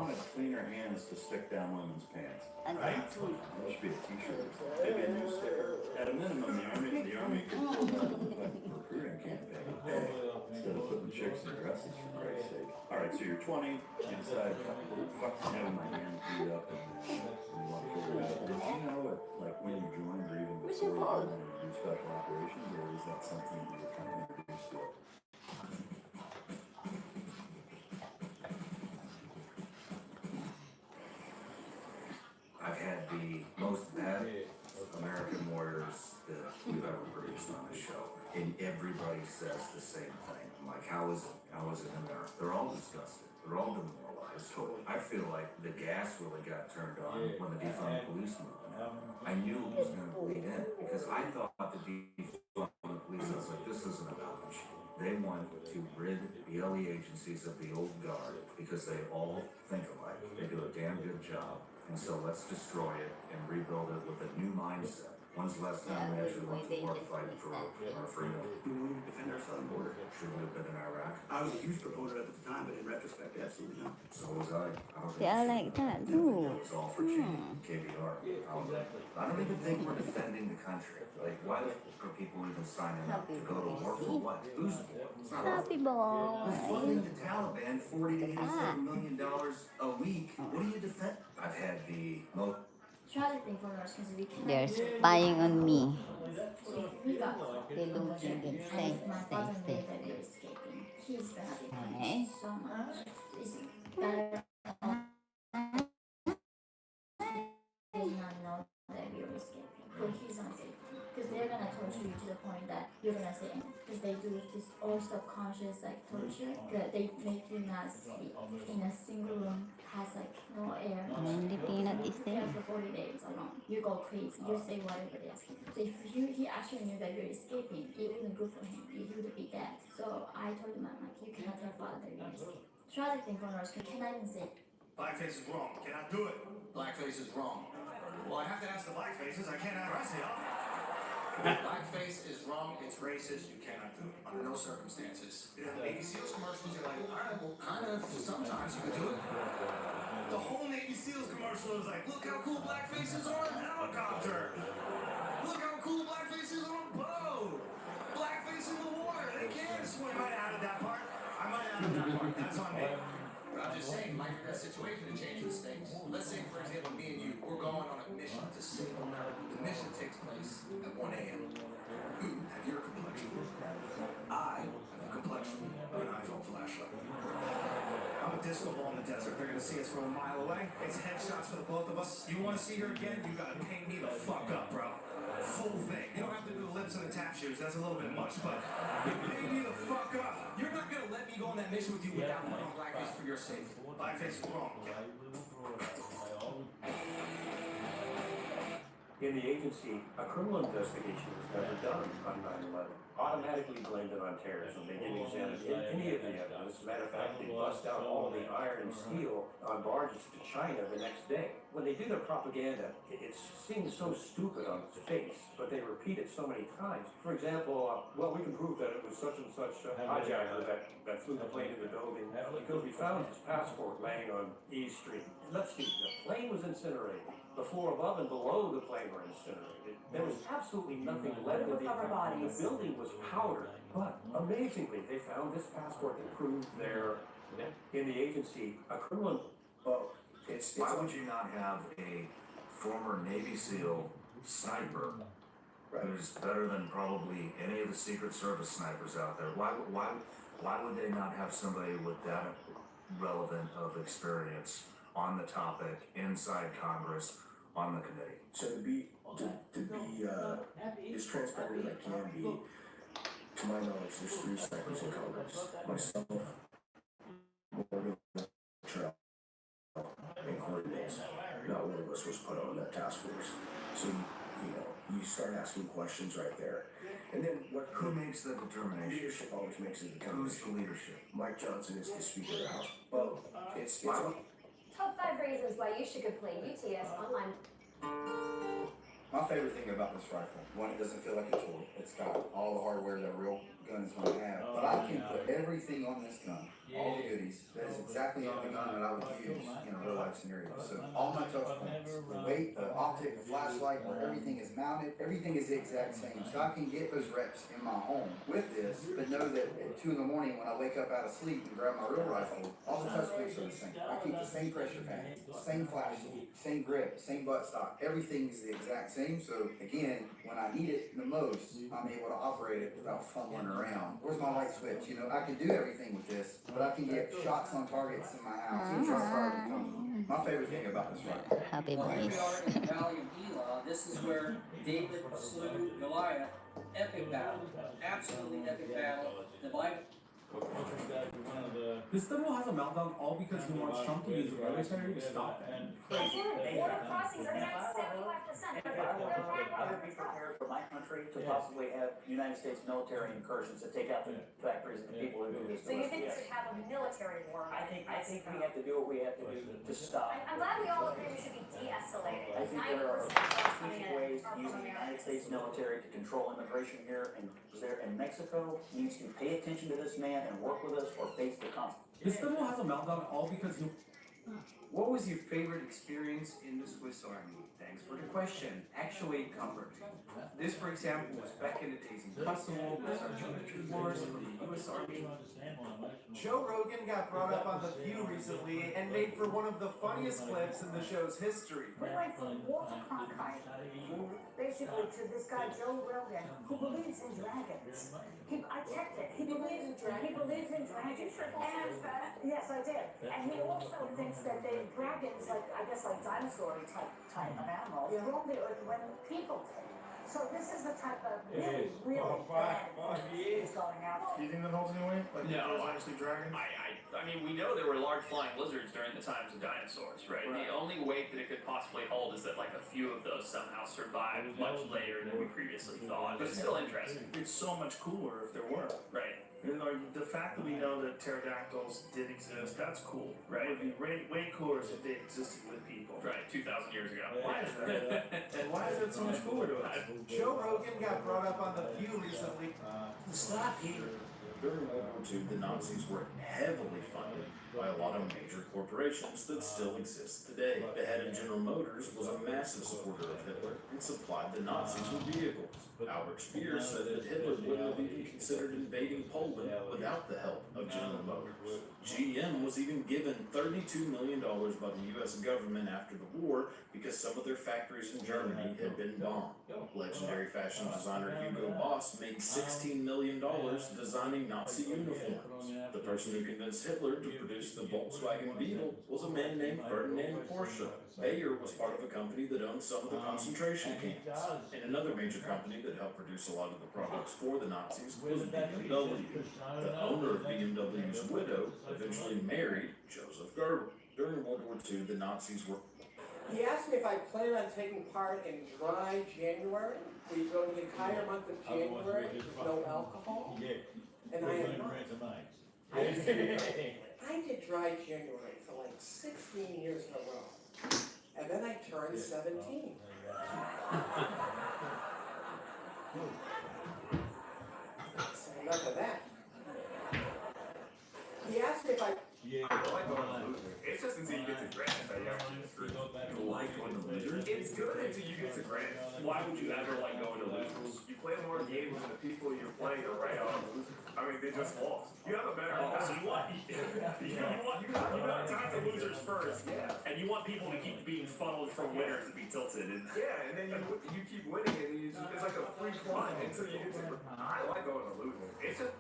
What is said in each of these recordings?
wanted cleaner hands to stick down women's pants. Right? That should be a t-shirt. Maybe a new sticker. At a minimum, the army could pull that recruiting campaign. Instead of putting chicks in dresses, for Christ's sake. Alright, so you're 20, you decide, fuck having my hand beat up and you want to figure it out. Did you know it, like when you joined or even before you wanted to do special operations, or was that something that you were kind of introduced to? I've had the most bad American warriors that we've ever produced on the show. And everybody says the same thing. I'm like, how is it? How is it in there? They're all disgusted. They're all demoralized. Totally. I feel like the gas really got turned on when the defund police movement happened. I knew it was going to bleed in because I thought the defund police, I was like, this isn't about the show. They want to rid the LE agencies of the old guard because they all think alike. They do a damn good job. And so let's destroy it and rebuild it with a new mindset. When's the last time we actually went to war fighting for our freedom? Defend our southern border. Should we have been in Iraq? I was a huge proponent at the time, but in retrospect, absolutely not. So was I. They are like that It too. was all for KBR. I don't even think we're defending the country. Like, why are people even signing up to go to war for what? Who's war? It's not our Happy boy. We're funding the Taliban $40 to $87 million a week. What do you defend? I've had the most. Tragic thing for us because we can. They're spying on me. We got They don't think it's safe. my father knew that we were escaping. He's been Okay. so much. It's better did not know that we were escaping for his own safety. Because they're gonna torture you to the point that you're gonna say because they do this all subconscious like torture that they make you not sleep in a single room has like no air. Only peanut is Yeah, there. for 40 days alone. You go crazy. You say whatever they ask you. So if he actually knew that you're escaping, it wasn't good for him. He would be dead. So I told him, I'm like, you cannot tell father that you're escaping. Tragic thing for us, we cannot even say. Blackface is wrong. Cannot do it. Blackface is wrong. Well, I have to ask the blackfaces. I can't address it. Blackface is wrong. It's racist. You cannot do it under no circumstances. Navy SEALs commercials, you're like, all right, well, kind of. Sometimes you can do it. The whole Navy SEALs commercial is like, look how cool blackface is on a helicopter. Look how cool blackface is on a boat. Blackface in the water. They can swim. I might have added that part. I might have added that part. That's on me. I'm just saying, might be that situation that changes things. Let's say, for example, me and you, we're going on a mission to save America. The mission takes place at 1 a.m. You have your complexion. I have the complexion of an iPhone flashlight. I'm a disco ball in the desert. They're going to see us from a mile away. It's headshots for the both of us. You want to see her again? You got to paint me the fuck up, bro. Full thing. You don't have to do the lips and the tap shoes. That's a little bit much, but you paint me the fuck up. You're not going to let me go on that mission with you without putting on blackface for your safety. Blackface is wrong. In the agency, a criminal investigation was never done on 9/11. Automatically blamed it on terrorism. They didn't examine any of the evidence. As a matter of fact, they bust out all the iron and steel on barges to China the next day. When they do their propaganda, it seems so stupid on its face, but they repeat it so many times. For example, well, we can prove that it was such and such hijacker that flew the plane into the building because we found his passport laying on E Street. Let's see, the plane was incinerated. The floor above and below the plane were incinerated. There was absolutely nothing left of the building was powdered. But amazingly, they found this passport that proved they're in the agency a criminal. Why would you not have a former Navy SEAL sniper who's better than probably any of the Secret Service snipers out there? Why would they not have somebody with that relevant of experience on the topic inside Congress on the committee? So to be as transparent as I can be, to my knowledge, there's 3 snipers in Congress. Myself, Morgan, and Corey Mills. Not one of us was put on that task force. So you start asking questions right there. And then Who makes the determination? leadership always makes a Who's determination. the leadership? Mike Johnson is the Speaker of the House. Well, it's Top 5 reasons why you should go play UTS online. My favorite thing about this rifle, one, it doesn't feel like a toy. It's got all the hardware that a real gun is going to have. But I can put everything on this gun all the goodies. That is exactly the gun that I would use in a real life scenario. So all my touch points, the weight, the optic, the flashlight, where everything is mounted, everything is the exact same. So I can get those reps in my home with this, but know that at 2 in the morning when I wake up out of sleep and grab my real rifle, all the touch points are the same. I keep the same pressure pad, same flashlight, same grip, same buttstock. Everything is the exact same. So again, when I need it the most, I'm able to operate it without fumbling around. Where's my light switch? You know, I can do everything with this, but I can get shots on targets in my house. It's just fire becomes my favorite thing about this rifle. Happy Well, here we voice. are in the Valley of Elah. This is where David slew Goliath. Epic battle. Absolutely epic battle. The Bible. This liberal has a meltdown all because he wants Trump to use the military to stop him. Border crossings are down 75%. I would be prepared for my country to possibly have United States military incursions to take out the factories and the people who do this. So you think we should have a military war? I think we have to do what we have to do to stop. I'm glad we all agree we should be de-escalating. I think there are strategic ways to use the United States military to control immigration here and there, and Mexico needs to pay attention to this man and work with us or face the consequences. This liberal has a meltdown all because he. What was your favorite experience in the Swiss Army? Thanks for the question. Actually, covered. This, for example, was back in the days in Kosovo with Sergeant Richard Morris from the U.S. Army. Joe Rogan got brought up on The View recently and made for one of the funniest clips in the show's history. We went from Walter Cronkite, basically, to this guy Joe Rogan, who believes in dragons. I checked it. He believes in dragons. He believes in dragons. And yes, I did. And he also thinks that dragons, like I guess like dinosaur type of animals, roam the earth when people did. So this is the type of really bad thing that's going out. Do you think that holds any weight? Like No, honestly, dragons? I mean, we know there were large flying lizards during the times of dinosaurs, right? The only weight that it could possibly hold is that like a few of those somehow survived much later than we previously thought. But it's still interesting. It's so much cooler if there were. Right. You know, the fact that we know that pterodactyls did exist, that's cool. Right. It would be way cooler if they existed with people. Right, 2,000 years ago. Why is that? And why is that so much cooler to us? Joe Rogan got brought up on The View recently. Stop here. During World War II, the Nazis were heavily funded by a lot of major corporations that still exist today. The head of General Motors was a massive supporter of Hitler and supplied the Nazis with vehicles. Albert Speer said that Hitler wouldn't have even considered invading Poland without the help of General Motors. GM was even given $32 million by the U.S. government after the war because some of their factories in Germany had been bombed. Legendary fashion designer Hugo Boss made $16 million designing Nazi uniforms. The person who convinced Hitler to produce the Volkswagen Beetle was a man named Ferdinand Porsche. Bayer was part of a company that owned some of the concentration camps. And another major company that helped produce a lot of the products for the Nazis was BMW. The owner of BMW's widow eventually married Joseph Goebbels. During World War II, the Nazis were... He asked me if I plan on taking part in dry January. We go the entire month of January with no alcohol. And I am not. I did dry January for like 16 years in a row. And then I turned 17. So enough of that. He asked me if I... It's just until you get to Grant that you actually You like going to losers? It's good until you get to Grant. Why would you ever like going to losers? You play more games than the people you're playing are right on losers. I mean, they just lost. You have a better so you want time to losers first. Yeah. And you want people to keep being funneled from winners to be tilted. And Yeah, and then you keep winning, and it's like a free climb until you get to. I like going to losers. it's just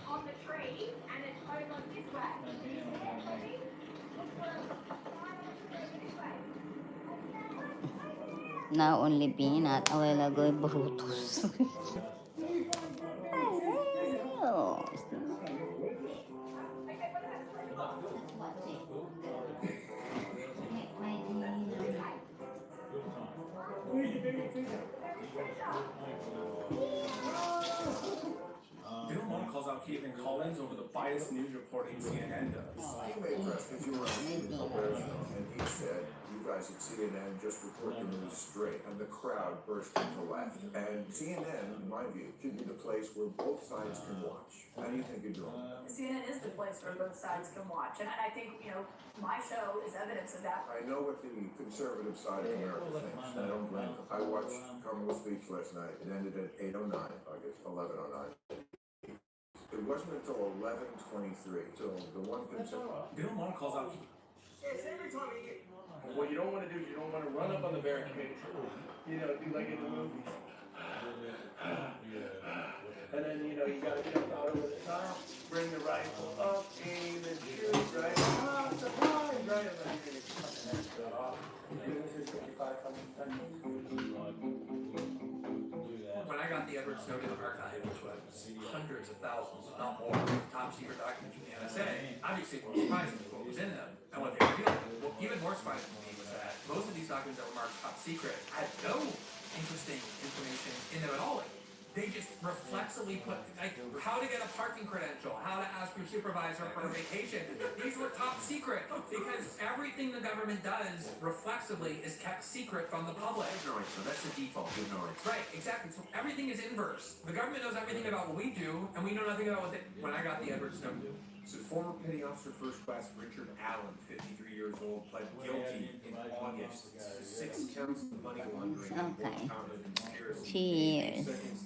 on the tree, and it's over this way. Look for a sign on the tree this way. Now only peanut. A while ago, Brutus. Oh, Bill Maher calls out Caitlin Collins over the biased news reporting CNN does. He made press because you were on and he said, you guys at CNN just report the news straight, and the crowd burst into laughter. And CNN, in my view, should be the place where both sides can watch. How do you think you're doing? CNN is the place where both sides can watch, and I think, my show is evidence of that. I know what the conservative side of America thinks, and I don't blame them. I watched Kamala's speech last night. It ended at 8:09, I guess 11:09. It wasn't until 11:23 till the one conservative. Bill Maher calls out. Every time you get. What you don't want to do is you don't want to run up on the barricade, do like in the movies. And then, you gotta jump out over the top, bring the rifle up, aim and shoot, right? Ah, surprise, right? And then you're gonna cut the next bit off. This is 55 When I got the Edward Snowden archive, which was hundreds of thousands, if not more, of top secret documents from the NSA, obviously what was surprising was what was in them and what they revealed. What even more surprising to me was that most of these documents that were marked top secret had no interesting information in them at all. They just reflexively put, like, how to get a parking credential, how to ask your supervisor for a vacation. These were top secret because everything the government does reflexively is kept secret from the public. Ignorance, so that's the default, ignorance. Right, exactly. So everything is inverse. The government knows everything about what we do, and we know nothing about what they... When I got the Edward Snowden. So former Petty Officer First Class Richard Allen, 53 years old, pled guilty in August to 6 counts of money laundering and 1 Okay. count of conspiracy. Cheers. Seconds to